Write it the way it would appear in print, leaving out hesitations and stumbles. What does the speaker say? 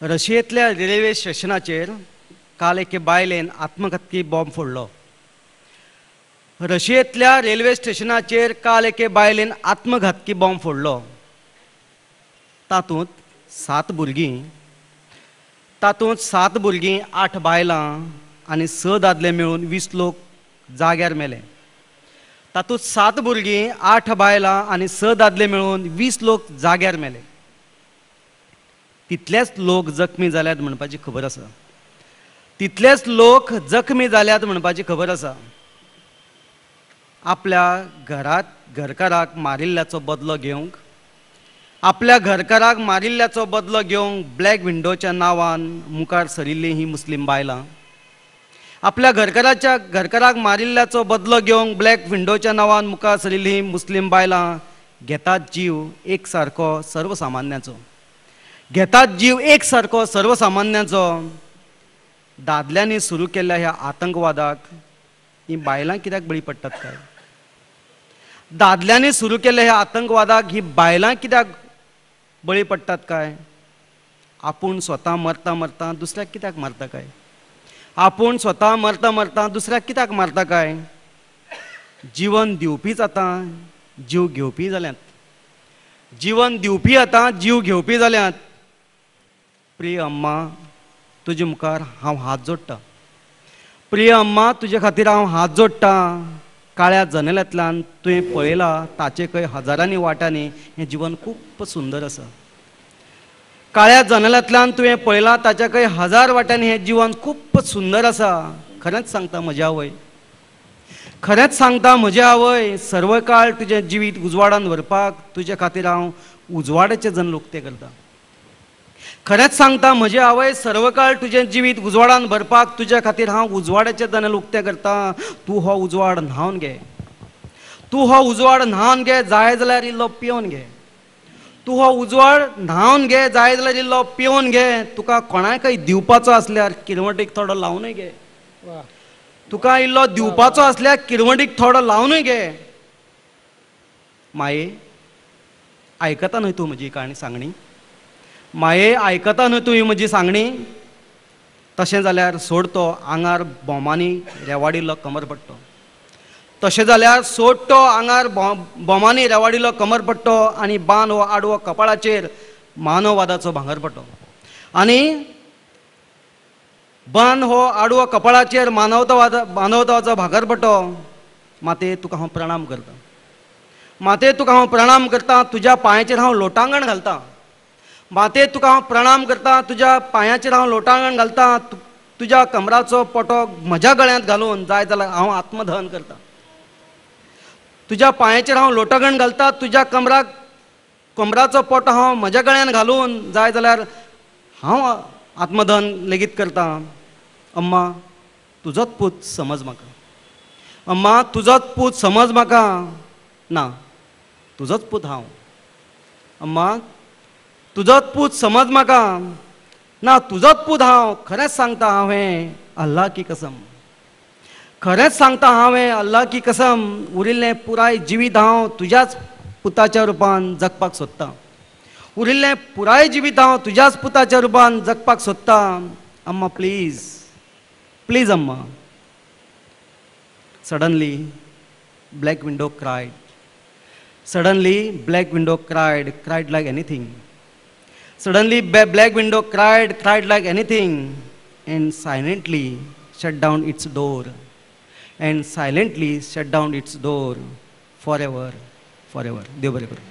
रशियेतल्या railway स्टेशनाचेर काल एके बायलेन आत्मघातकी बॉम्ब फोडलो. रशियेतल्या रेल्वे स्टेशनाचेर काल एके बायलेन आत्मघातकी बॉम्ब फोडलो. तातूंत 7 भुरगीं, 8 बायलां आनी 6 दादले मेळून 20 लोक जाग्यार मेले. तातूंत 7 भुरगीं, 8 बायलां आनी 6 दादले मेळून 20 लोक जाग्यार मेले. तितलेच लोक जखमी जाल्यात म्हणपाची खबर आसा. तितलेच लोक जखमी जाल्यात म्हणपाची खबर आसा. आपल्या घरकाराक मारिल्ल्याचो बदलो घेवंक, आपल्या घरकाराक मारिल्ल्याचो बदलो घेवंक ब्लॅक विंडोच्या नांवान मुखार सरिल्लीं ही मुस्लीम बायलां, आपल्या घरकाराक मारिल्ल्याचो बदलो घेवंक ब्लॅक विंडोच्या नांवान मुखार सरिल्लीं ही मुस्लीम बायलां घेतात जीव एक सारको सर्वसामान्याचो. घेतात जीव एक सारको सर्वसामान्याचो. दादल्यांनी सुरू केल्ल्या ह्या आतंकवादाक ही बायलां कित्याक बळी पडटात काय? दादल्यांनी सुरू केल्ल्या ह्या आतंकवादाक ही बायलां कित्याक बळी पडटात काय? आपूण स्वता मरता मरता दुसऱ्याक कित्याक मारता काय? आपूण स्वता मरता मरता दुसऱ्याक कित्याक मारता काय? जीवन दिवपी जाता, जीव घेवपी जाल्यात. जीवन दिवपी आतां, जीव घेवपी जाल्यात. प्रिय अम्मा, तुजे मुखार हांव हात जोडटा. प्रिय अम्मा, तुजे खातीर हांव हात जोडटा. काळ्या जनेलांतल्यान तुवें पळयलां ताचे खंय हजारांनी वाटांनी हें जीवन खूब सुंदर आसा. काळ्या जनेलांतल्यान तुवें पळयलां ताच्या खंय 1000 वाटांनी हें जीवन खूब सुंदर आसा. खरेंच सांगता म्हजी आवय, खरेंच सांगता म्हजी आवय, सर्व काळ तुजें जिवीत उजवाडान व्हरपाक तुजे खातीर हांव उजवाडाचे जन लुकते करता. खरेंच सांगता म्हजी आवय, सर्व काळ तुजें जिवीत उजवाडान भरपाक तुज्या खातीर हांव उजवाडाचे जन लुकते करता. तूं हो उजवाड न्हावन घे. तूं हो उजवाड न्हावन घे, जाय जाल्यार इल्लो पिवन घे. तूं हो उजवाड न्हावन घे, जाय जाल्यार इल्लो पिवन घे. तुका कोणाकय दिवपाचो आसल्यार किरवटीक थोडो लावनय घे. तुका इल्लो दिवपाचो आसल्यार किरवटीक थोडो लावनय घे. माये, आयकता न्हय तूं म्हजी काणी सांगणी? माये, आयकता न्हय तूं ही म्हजी सांगणी? तशें जाल्यार सोड तो आंगार बॉमांनी रेवाडिल्लो कमरपट्टो. तशें जाल्यार सोड तो आंगार बॉमांनी रेवाडिल्लो कमरपट्टो आनी बांद हो आडवो कपाळाचेर मानववादाचो भांगरपट्टो. आनी बांद हो आडवो कपाळाचेर मानवतावाचो भांगरपट्टो. माते, तुका हांव प्रणाम करतां. माते, तुका हांव प्रणाम करतां. तुज्या पांयाचेर हांव लोटांगण घालतां. माते, तुका हांव प्रणाम करतां. तुज्या पांयाचेर हांव लोटांगण घालतां. तुज्या कमराचो पोटो म्हज्या गळ्यांत घालून जाय जाल्यार हांव आत्मदहन करतां. तुज्या पांयाचेर हांव लोटांगण घालतां. तुज्या कमराचो पोटो हांव म्हज्या गळ्यांत घालून जाय जाल्यार हांव आत्मदहन लेगीत करतां. अम्मा, तुजोच पूत समज म्हाका. अम्मा, तुजोच पूत समज म्हाका. ना, तुजोच पूत हांव. अम्मा, तुजोच पूत समज म्हाका. ना, तुजोच पूत हांव. खरेंच सांगता हांवें अल्लाह की कसम. खरेंच सांगता हांवें अल्लाह की कसम. उरिल्लें पुराय जिवीत हांव तुज्याच पुताच्या रुपान जगपाक सोदतां. उरिल्लें पुराय जिवीत हांव तुज्याच पुताच्या रुपान जगपाक सोदतां. अम्मा, प्लीज, प्लीज अम्मा. Suddenly black window cried. Suddenly, black window cried like anything. Suddenly, black window cried like anything, and silently shut down its door. And silently shut down its door forever, forever. देव बरें करूं.